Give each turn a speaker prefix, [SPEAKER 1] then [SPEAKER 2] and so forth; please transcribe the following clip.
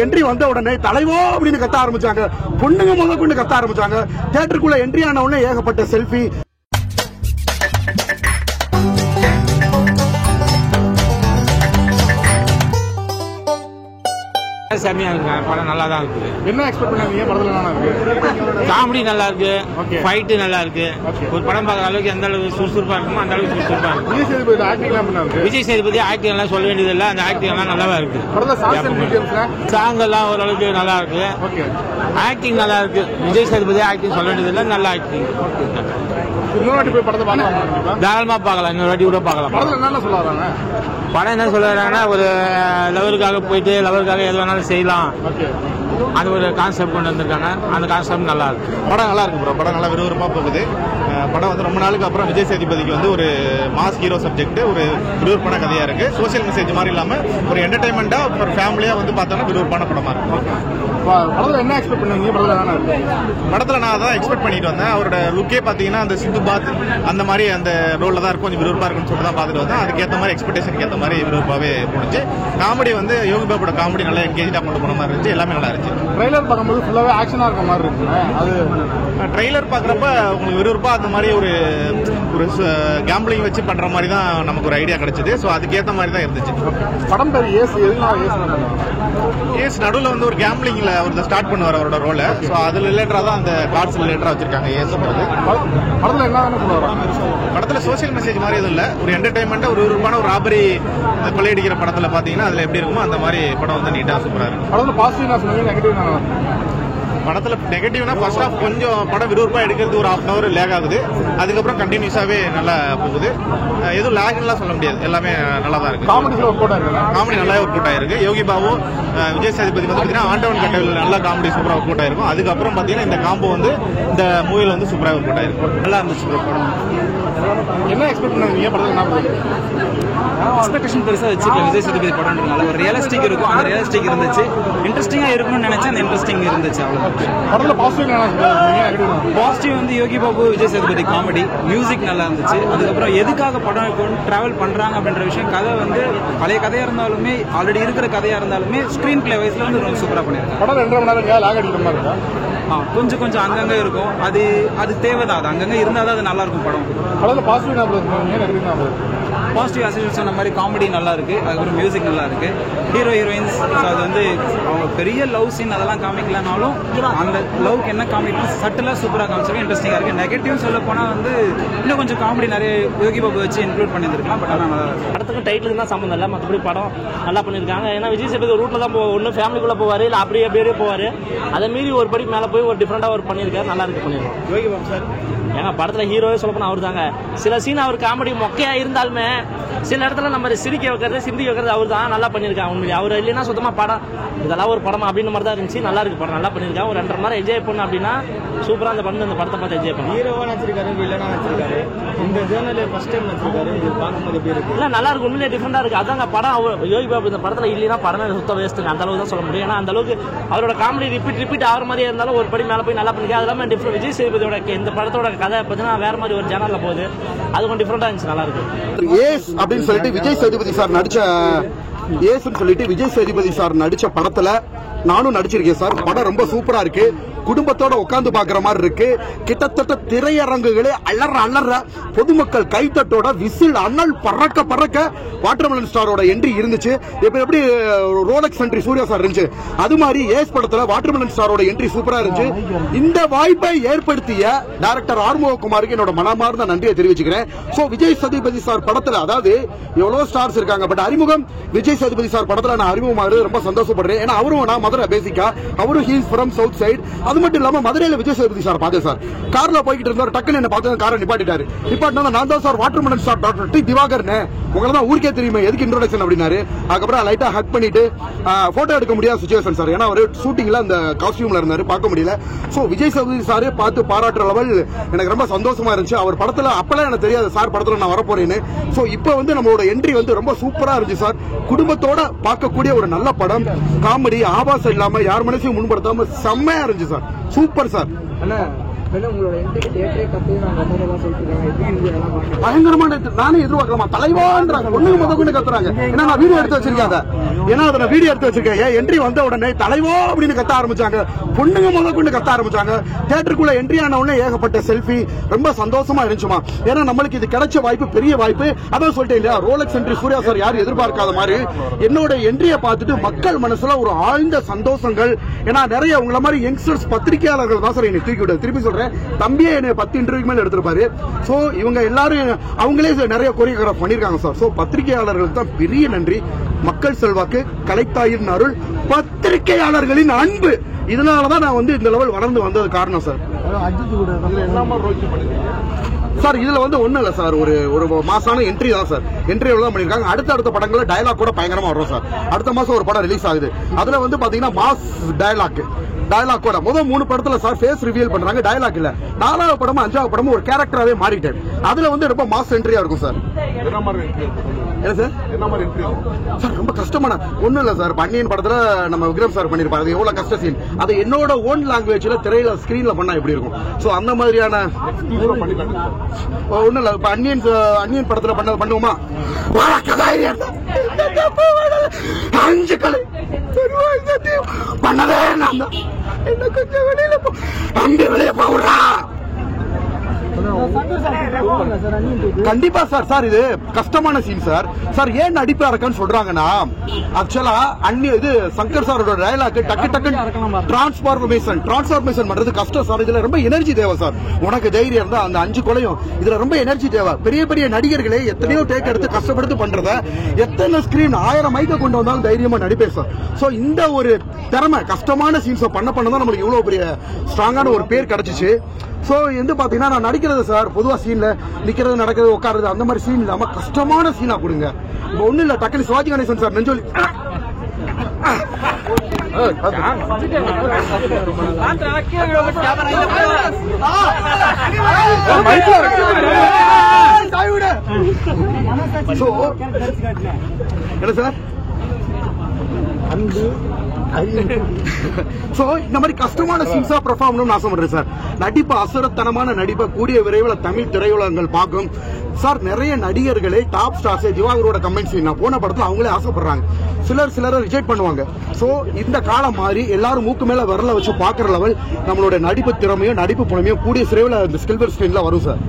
[SPEAKER 1] Entry வந்த உடனே தலைவோ அப்படின்னு கத்த ஆரம்பிச்சாங்க. பொண்ணுங்க முதல் கொண்டு கத்த ஆரம்பிச்சாங்க. தியேட்டருக்குள்ள என்ட்ரி ஆன உடனே ஏகப்பட்ட செல்ஃபி.
[SPEAKER 2] செம்மையா இருக்கு. படம் நல்லா தான் இருக்கு.
[SPEAKER 1] என்ன எக்ஸ்பெக்ட் பண்ணீங்க? படத்துல என்ன இருக்கு?
[SPEAKER 2] காமெடி நல்லா இருக்கு, ஃபைட்டு நல்லா இருக்கு. ஒரு படம் பார்க்குற அளவுக்கு எந்த அளவுக்கு சுறுசுறுப்பா இருக்குமோ அந்த அளவுக்கு சுறுசுறுப்பா இருக்கு.
[SPEAKER 1] விஜய் சேதுபதி ஆக்டிங் எல்லாம் பண்ணாரு.
[SPEAKER 2] விஜய் சேதுபதி ஆக்டிங் எல்லாம் சொல்ல வேண்டியது இல்லை. அந்த ஆக்டிங் எல்லாம் நல்லாவா இருக்கு. சாங் எல்லாம் ஓரளவுக்கு நல்லா இருக்கு. ஆக்டிங் நல்லா இருக்கு. விஜய் சேதுபதி ஆக்டிங் சொல்ல வேண்டியது இல்லை. நல்ல ஆக்டிங்.
[SPEAKER 1] இன்னொரு வாட்டி போய் படத்தை பார்க்கலாம்.
[SPEAKER 2] தாராளமா பார்க்கலாம். இன்னொரு வாட்டி கூட பார்க்கலாம்.
[SPEAKER 1] படத்துல என்ன சொல்ல வராங்க?
[SPEAKER 2] படம் என்ன சொல்ல வராங்கன்னா, ஒரு லவருக்காக போயிட்டு லவருக்காக எது வேணாலும் செய்யலாம். அது ஒரு கான்செப்ட் கொண்டு வந்திருக்காங்க. அந்த கான்செப்ட் நல்லா இருக்கு.
[SPEAKER 3] படம் நல்லா இருக்கு ப்ரோ. படம் நல்லா விறுவிறுப்பா போகுது. படம் வந்து ரொம்ப நாளுக்கு அப்புறம் விஜய் சேதுபதிக்கு வந்து ஒரு மாஸ் ஹீரோ சப்ஜெக்ட், ஒரு விறுவிறுப்பான கதையா இருக்கு. சோசியல் மெசேஜ் மாதிரி இல்லாம ஒரு என்டர்டைன்மெண்டா ஒரு ஃபேமிலியா வந்து பார்த்தோம்னா விறுவிறுப்பான படமா இருக்கு.
[SPEAKER 1] படத்துல என்ன எக்ஸ்பெக்ட் பண்ணீங்க?
[SPEAKER 3] படத்துல நான் அதான் எக்ஸ்பெக்ட் பண்ணிட்டு வந்தேன். அவரோட லுக்கே பாத்தீங்கன்னா அந்த சிந்து பாத் அந்த மாதிரி அந்த ரோல்ல தான் இருக்கும். கொஞ்சம் விறுவிறுப்பா இருக்குன்னு சொல்லிட்டு தான் பார்த்துட்டு வந்தேன். அதுக்கேற்ற மாதிரி எக்ஸ்பெக்டேஷனுக்கு ஏற்ற மாதிரி விறுவிறுப்பாவே முடிஞ்சு. காமெடி வந்து யோகி பாபோட காமெடி நல்லா என்கேஜா கொண்டு போன மாதிரி இருந்துச்சு. எல்லாமே நல்லா இருந்துச்சு.
[SPEAKER 1] ட்ரெய்லர் பார்க்கும்போது ஃபுல்லாவே ஆக்ஷனா இருக்க மாதிரி இருக்கு. அது
[SPEAKER 3] ட்ரெய்லர் பாக்குறப்ப உங்களுக்கு விறுவிறுப்பா அந்த மாதிரி ஒரு கேம்பிளிங் வச்சு பண்ற மாதிரி தான் நமக்கு ஒரு ஐடியா கிடைச்சது. ஸோ அதுக்கேற்ற மாதிரி தான் இருந்துச்சு.
[SPEAKER 1] படம் பேர்
[SPEAKER 3] ஏஸ் நடுவில் வந்து ஒரு கேம்பிளிங்ல அவர் ஸ்டார்ட் பண்ணுவார் அவரோட ரோலை. ஸோ அதுல ரிலேட்டரா தான் அந்த கார்ட்ஸ் ரிலேட்டரா வச்சிருக்காங்க. ஏஸ்
[SPEAKER 1] படத்துல என்ன சொல்லுவாங்க?
[SPEAKER 3] படத்துல சோசியல் மெசேஜ் மாதிரி எதுவும் இல்லை. ஒரு என்டர்டைன்மெண்டா ஒரு விறுவிறுப்பான ஒரு ராபரி கொள்ளையடிக்கிற படத்துல பாத்தீங்கன்னா அதுல எப்படி இருக்குமோ அந்த மாதிரி படம் வந்து நீட்டா சூப்பரா இருக்கு.
[SPEAKER 1] படத்துல பாசிட்டிவ் நெகட்டிவ்
[SPEAKER 3] படத்துல நெகட்டிவ்னா ஃபர்ஸ்ட் ஹாஃப் கொஞ்சம் படம் விறுவிறுப்பா எடுக்கிறது ஒரு 1/2 hour லேக் ஆகுது. அதுக்கப்புறம் கண்டினியூஸாவே நல்லா போகுது. எதுவும் லேக்லாம் சொல்ல முடியாது. எல்லாமே நல்லா தான் இருக்கு. காமெடி நல்லா ஒர்க் அவுட் ஆயிருக்கு. யோகி பாபு விஜய் சேதுபதி வந்து பாத்தீங்கன்னா ஆண்டவன் கட்டவில் நல்லா காமெடி சூப்பரா ஒர்க் அவுட் ஆயிருக்கும். அதுக்கப்புறம் பாத்தீங்கன்னா இந்த காம்போ வந்து இந்த மூவில வந்து சூப்பரா ஒர்க் அவுட் ஆயிருக்கும். நல்லா இருந்துச்சு படம்.
[SPEAKER 1] என்ன எக்ஸ்பெக்ட் பண்ணீங்க? படத்துல
[SPEAKER 4] எக்ஸ்பெக்டேஷன் பெருசா வச்சுக்கல. விஜய் சேதுபதி படம்ன்றனால ஒரு ரியலிஸ்டிக் இருக்கும். அந்த ரியலிஸ்டிக் இருந்துச்சு. இன்ட்ரெஸ்டிங்கா இருக்கும்னு நினைச்சேன். அந்த இன்ட்ரெஸ்டிங் இருந்துச்சு. அவ்வளவுதான்.
[SPEAKER 1] படத்துல
[SPEAKER 4] பாசிட்டிவ் வந்து யோகி பாபு விஜய் சேதுபதி காமெடி, மியூசிக் நல்லா இருந்துச்சு. அதுக்கப்புறம் எதுக்காக படம் டிராவல் பண்றாங்க அப்படின்ற விஷயம், கதை வந்து பழைய கதையா இருந்தாலுமே ஆல்ரெடி இருக்கிற கதையா இருந்தாலுமே ஸ்கிரீன் பிளே வைஸ்ல வந்து ரொம்ப சூப்பரா பண்ணிருக்காங்க.
[SPEAKER 1] படம் 2.5 மணி நேரம் லாக் அடிக்கிற மாதிரி இருக்கா?
[SPEAKER 4] கொஞ்சம் அங்கங்க இருக்கும். அது தேவைதான். அது அங்கங்க இருந்தாதான் அது நல்லா இருக்கும் படம்.
[SPEAKER 1] படத்துல
[SPEAKER 4] பாசிட்டிவ் அசோசியேஷன் சொன்ன மாதிரி காமெடி நல்லா இருக்கு. அதுக்கப்புறம் மியூசிக் நல்லா இருக்கு. ஹீரோ ஹீரோயின்ஸ் அது வந்து அவங்க பெரிய லவ் சீன் அதெல்லாம் காமிக்கலனாலும் அந்த லவ்க்கு என்ன காமிக்கணும் சட்டலா சூப்பரா காமிச்சிருக்கு. இன்ட்ரெஸ்டிங்கா இருக்கு. நெகட்டிவ் சொல்ல போனா வந்து இன்னும் கொஞ்சம் காமெடி நிறைய யோகி பாபு வச்சு இன்க்ளூட் பண்ணியிருக்கலாம். பட் ஆனால் நல்லா இருக்கு.
[SPEAKER 5] படத்துக்கு டைட்டிலுக்கு தான் சம்மந்தம் இல்லை. மற்றபடி படம் நல்லா பண்ணியிருக்காங்க. ஏன்னா விஜய் சேதுபதி ரூட்ல தான் ஒன்றும் ஃபேமிலிக்குள்ள போவார், இல்லை அப்படியே போவார். அதை மீறி ஒரு படி மேலே போய் ஒரு டிஃப்ரெண்டாக ஒரு பண்ணியிருக்காரு. நல்லா இருக்கு பண்ணியிருக்கோம்.
[SPEAKER 1] யோகி பாபு சார்
[SPEAKER 5] ஏன்னா படத்தில் ஹீரோவே சொல்ல போனால் அவர் தாங்க. சில சீன் அவர் காமெடி மொக்கையா இருந்தாலுமே சில இடத்துல நம்ம சிரிக்க வைக்கிறது சிந்திக்க வைக்கிறது அவர் தான். நல்லா பண்ணியிருக்காங்க. உண்மையிலே அவர் இல்லைன்னா சுத்தமாக படம் இதெல்லாம் ஒரு படம் அப்படின்னு மாதிரி தான் இருந்துச்சு. நல்லா இருக்கு படம். நல்லா பண்ணியிருக்காங்க. ஒரு 2.5 மணி நேரம் என்ஜாய் பண்ணணும் அப்படின்னா சூப்பராக அந்த படத்தை பார்த்து என்ஜாய் பண்ணலாம்.
[SPEAKER 4] ஹீரோவா நடிச்சிருக்காரு, வில்லனா நடிச்சிருக்காரு. இந்த ஜேர்னல் ஃபர்ஸ்ட் டைம் நடிச்சிருக்காரு. இது பார்க்கும்போது எப்படி இருக்கு?
[SPEAKER 5] இல்லை நல்லா இருக்கு. உண்மையிலே டிஃப்ரெண்டா இருக்கு. அதாங்க படம். யோகி பாபு இந்த படத்தில் இல்லைன்னா படமே சுத்த வேஸ்ட்டுங்க. அந்த அளவுக்கு தான் சொல்ல முடியும். ஏன்னா அந்த அளவுக்கு அவரோட காமெடி ரிப்பீட் ஆகிற மாதிரியே இருந்தாலும் ஒரு படி மேலே போய் நல்லா பண்ணிக்க. அது இல்லாமல் டிஃப்ரெண்ட் விஜய் சேதுபதியோட இந்த படத்தோட கதை பார்த்தீங்கன்னா வேற மாதிரி ஒரு ஜேனல்ல போகுது. அது கொஞ்சம் டிஃப்ரெண்டா இருந்துச்சு. நல்லா இருக்கு.
[SPEAKER 1] ஏஸ் அப்படின்னு சொல்லிட்டு விஜய் சேதுபதி சார் நடிச்ச ஏஸ்ன்னு சொல்லிட்டு விஜய் சேதுபதி சார் நடிச்ச படத்துல நானும் நடிச்சிருக்கேன் சார். படம் ரொம்ப சூப்பரா இருக்கு. குடும்பத்தோட உட்கார்ந்து பாக்குற மாதிரி இருக்கு. கிட்டத்தட்ட திரையரங்குகளே அலற பொதுமக்கள் கைத்தட்டோட விசில் அண்ணல் பறக்க வாட்டர்மெலன் ஸ்டாரோட என்ட்ரி இருந்துச்சு. எப்படி ரோலக்ஸ் என்ட்ரி சூர்யா சார் இருந்துச்சு, அது மாதிரி ஏஸ் படத்துல வாட்டர்மெலன் ஸ்டாரோட என்ட்ரி சூப்பரா இருந்துச்சு. இந்த வாய்ப்பை ஏற்படுத்திய டைரக்டர் ஆறுமுககுமாருக்கு என்னோட மனமார்ந்த நன்றியை தெரிவிச்சுக்கிறேன். சோ விஜய் சேதுபதி சார் படத்துல அதாவது எவ்வளவு ஸ்டார்ஸ் இருக்காங்க, பட் அறிமுகம் விஜய் சேதுபதி சார் படத்துல நான் அறிமுகமாகிறது ரொம்ப சந்தோஷப்படுறேன். ஏன்னா அவரும் நான் மதுரை பேசிக்கா, அவரும் ஹீஸ் ஃப்ரம் சவுத் சைடு. அது மட்டும் இல்லாம மதுரையில விஜய் சேதுபதி சார் பார்த்தேன் சார். கார்ல போய்கிட்டு இருந்தாரு. டக்குன்னு என்ன பார்த்து காரை நிப்பாட்டிட்டாரு. நான் தான் sir watermelon star doctor D Diwakar. உங்களை தான் ஊருக்கே தெரியுமே, எதுக்கு இன்ட்ரோடக்ஷன் அப்படின்னாரு. அதுக்கப்புறம் லைட்டா ஹக் பண்ணிட்டு போட்டோ எடுக்க முடியாத சிச்சுவேஷன் சார். ஏன்னா அவர் ஷூட்டிங்ல அந்த காஸ்டியூம்ல இருந்தாரு, பார்க்க முடியல. சோ விஜய் சேதுபதி சாரே பார்த்து பாராட்டுற லெவல் எனக்கு ரொம்ப சந்தோஷமா இருந்துச்சு. அவர் படத்துல அப்பெல்லாம் எனக்கு தெரியாது சார் படத்துல நான் வரப்போறேன்னு. சோ இப்போ வந்து நம்மளோட என்ட்ரி வந்து ரொம்ப சூப்பரா இருந்துச்சு சார். குடும்பத்தோட பார்க்கக்கூடிய ஒரு நல்ல படம். காமெடி ஆபாசம் இல்லாம யார் மனசையும் முன்படுத்தாம செம்மையா இருந்துச்சு சார். Super sir. பயங்கரமான நானே எதிர்பார்க்கலாமா தலைவான்றாங்க பொண்ணுங்க முதற்கொண்டு கத்துறாங்க. ஏன்னா நான் வீடியோ எடுத்து வச்சிருக்காங்க. ஏன்னா அதை வீடியோ எடுத்து வச்சிருக்கேன். என்ட்ரி வந்த உடனே தலைவா அப்படின்னு கத்த ஆரம்பிச்சாங்க. பொண்ணுங்க முதற்கொண்டு கத்த ஆரம்பிச்சாங்க. தியேட்டருக்குள்ள என்ட்ரி ஆன உடனே ஏகப்பட்ட செல்ஃபி. ரொம்ப சந்தோஷமா இருந்துச்சுமா. ஏன்னா நம்மளுக்கு இது கிடைச்ச வாய்ப்பு பெரிய வாய்ப்பு. அதான் சொல்லிட்டேன் இல்லையா, ரோலக்ஸ் என்ட்ரி சூர்யா சார் யாரும் எதிர்பார்க்காத மாதிரி என்னோட என்ட்ரியை பார்த்துட்டு மக்கள் மனசுல ஒரு ஆழ்ந்த சந்தோஷங்கள். ஏன்னா நிறைய உங்களை மாதிரி யங்ஸ்டர்ஸ் பத்திரிகையாளர்கள் தான் சார் என்னை தூக்கி விட. திருப்பி சொல்றேன், தம்பியே என்னை 10 இன்டர்வியூ மேல எடுத்திருப்பாரு. சோ இவங்க எல்லாரும் அவங்களே நிறைய கொரியோகிராஃப் பண்ணிருக்காங்க சார். சோ பத்திரிகையாளர்களுக்கு தான் பெரிய நன்றி. மக்கள் செல்வாக்கு, கலைத்தாயின் அருள், பத்திரிகையாளர்களின் அன்பு, இதனாலதான் நான் இந்த லெவல் வளர்ந்து வந்தது காரணம் சார். சார் இதுல ஒண்ணும் இல்ல சார், ஒரு மாசான என்ட்ரி தான் சார். என்ட்ரி தான் பண்ணிருக்காங்க. அடுத்த படங்கள்ல டயலாக் கூட பயங்கரமா வரும் சார். அடுத்த மாசம் ஒரு படம் ரிலீஸ் ஆகுது. அதுல பாத்தீங்கன்னா மாஸ் டயலாக் கூட முதல் 3 படத்துல சார் ஃபேஸ் ரிவீல் பண்றாங்க, டயலாக் இல்ல. 4வது படமும் 5வது படமும் ஒரு கேரக்டராவே மாறிட்டேன். அதுல ரொம்ப மாஸ் என்ட்ரியா இருக்கும் சார். என்ன சார் சார் ரொம்ப கஷ்டமான ஒண்ணும் இல்ல சார். பன்னியன் படத்துல நம்ம விக்ரம் சார் பண்ணிருப்பாரு. அது எவ்வளவு கஷ்ட சீன். அது என்னோட ஓன் லாங்குவேஜ்ல திரையில ஸ்கிரீன்ல பண்ணா எப்படி இருக்கும். சோ அந்த மாதிரியான ஒண்ணும் இல்ல. இப்ப அன்னியன் படத்துல பண்ணுவோமா, 5 கலை பண்ணதே நான் தான். என்ன கொஞ்சம் வெளியில வெளியே போடுறா. கண்டிப்பா சார். சார் இது கஷ்டமான சீன் சார். சார் ஏன் நடிப்பா இருக்கான்னு சொல்றாங்கன்னா, ஆக்சுவலா இது சங்கர் சாரோட டயலாக் டக்கு டிரான்ஸ்பார்மேஷன் பண்றது கஷ்டம் சார். இதுல ரொம்ப எனர்ஜி தேவை சார். உனக்கு தைரியம் இருந்தா அந்த 5 கொலையும் இதுல ரொம்ப எனர்ஜி தேவை. பெரிய பெரிய நடிகர்களே எத்தனையோ டேக் எடுத்து கஷ்டப்படுத்து பண்றத எத்தனை ஸ்கிரீன் 1000 மைக்க கொண்டு வந்தாலும் தைரியமா நடிப்பேன் சார். சோ இந்த ஒரு திறமை கஷ்டமான சீன்ஸ் பண்ணதான் நம்மளுக்கு இவ்வளவு பெரிய ஸ்ட்ராங்கான ஒரு பேர் கிடைச்சிச்சு. சோ பாத்தீங்கன்னா நான் நடிக்கிறது சார் பொதுவா சீன்ல நிக்கிறது, நடக்கிறது, உட்காருது அந்த மாதிரி சீன் இல்லாம கஷ்டமான சீனா கொடுங்க. ஒண்ணு இல்ல, டக்குனு சிவாஜி கணேசன் சார் நெஞ்சொலி என்ன சார் இந்த மாதிரி கஷ்டமான சீன்ஸா பெர்ஃபார்ம் பண்ணணும்னு ஆசைப்படுறேன் சார். நடிப்பு அசுரத்தனமான நடிப்பை கூடிய விரைவில் தமிழ் திரையுலகங்கள் பார்க்கும் சார். நிறைய நடிகர்களே டாப் ஸ்டார்ஸ் ஜிவாகரோட கமெண்ட் சீன் நான் போன படத்துல அவங்களே ஆசைப்படுறாங்க. சிலரை ரிஜெக்ட் பண்ணுவாங்க. சோ இந்த காலம் மாதிரி எல்லாரும் மூக்கு மேல விரல வச்சு பாக்குற லெவல் நம்மளோட நடிப்பு திறமையும் நடிப்பு புலமையும் கூடிய விரைவில் இந்த சில்வர் ஸ்கிரீன்ல வரும் சார்.